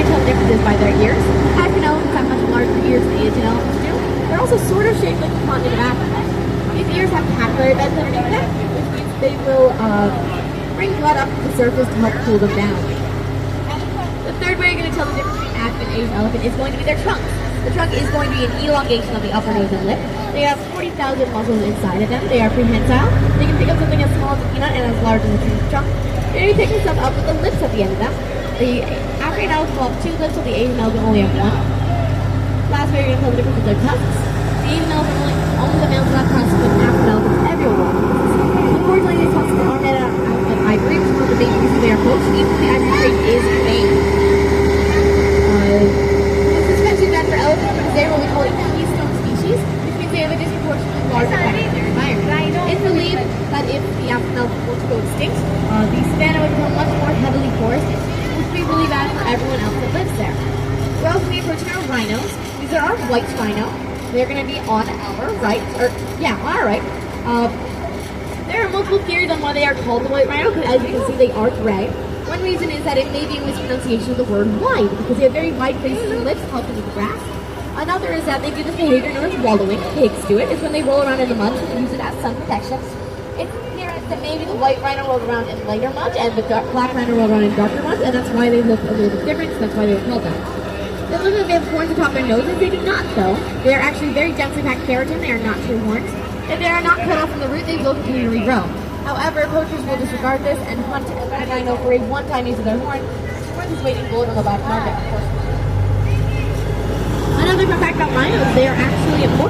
going to tell the differences by their ears. African elephants have much larger ears than Asian elephants do. They're also sort of shaped like the continent of Africa. These ears have capillary beds underneath them, which means they will bring blood up to the surface to help cool them down. The third way you're going to tell the difference between African and Asian elephant is going to be their trunks. The trunk is going to be an elongation of the upper nose and lip. They have 40,000 muscles inside of them. They are prehensile. They can pick up something as small as a peanut and as large as a trunk. They're going to be picking stuff up with the lips at the end of them. The African elephant will have 2 lips, so the Asian elephant only have 1. Last way you're going to tell the difference is their tusks. The Asian elephant only the males will have tusks, but African elephants everywhere. Unfortunately, these tusks are made out of ivory, which is one of the main reasons they are poached. Even the ivory trade is fake. For elephants, because they're what we call a keystone species, which means they have a disproportionately large effect on their environment. It's believed that if the African elephant were to go extinct, the savanna would become much more heavily forested, which would be really bad for everyone else that lives there. We're also going to be approaching our rhinos. These are our white rhino. They're going to be on our right, on our right. There are multiple theories on why they are called the white rhino, because as you can see, they are gray. One reason is that it may be a mispronunciation of the word wide, because they have very wide faces and lips helping with the grass. Another is that they do this behavior known as wallowing. Pigs do it. It's when they roll around in the mud to use it as sun protection. It's appearance that maybe the white rhino rolled around in lighter mud and the black rhino rolled around in darker mud, and that's why they look a little bit different, so that's why they were called that. They look like they have horns atop their noses. They do not, though. They are actually very densely packed keratin. They are not true horns. If they are not cut off from the root, they will continue to regrow. However, poachers will disregard this and hunt a rhino for a one-time use of their horn. Horns is waiting gold on the black market, of course. Another fun fact about rhinos, they are actually important.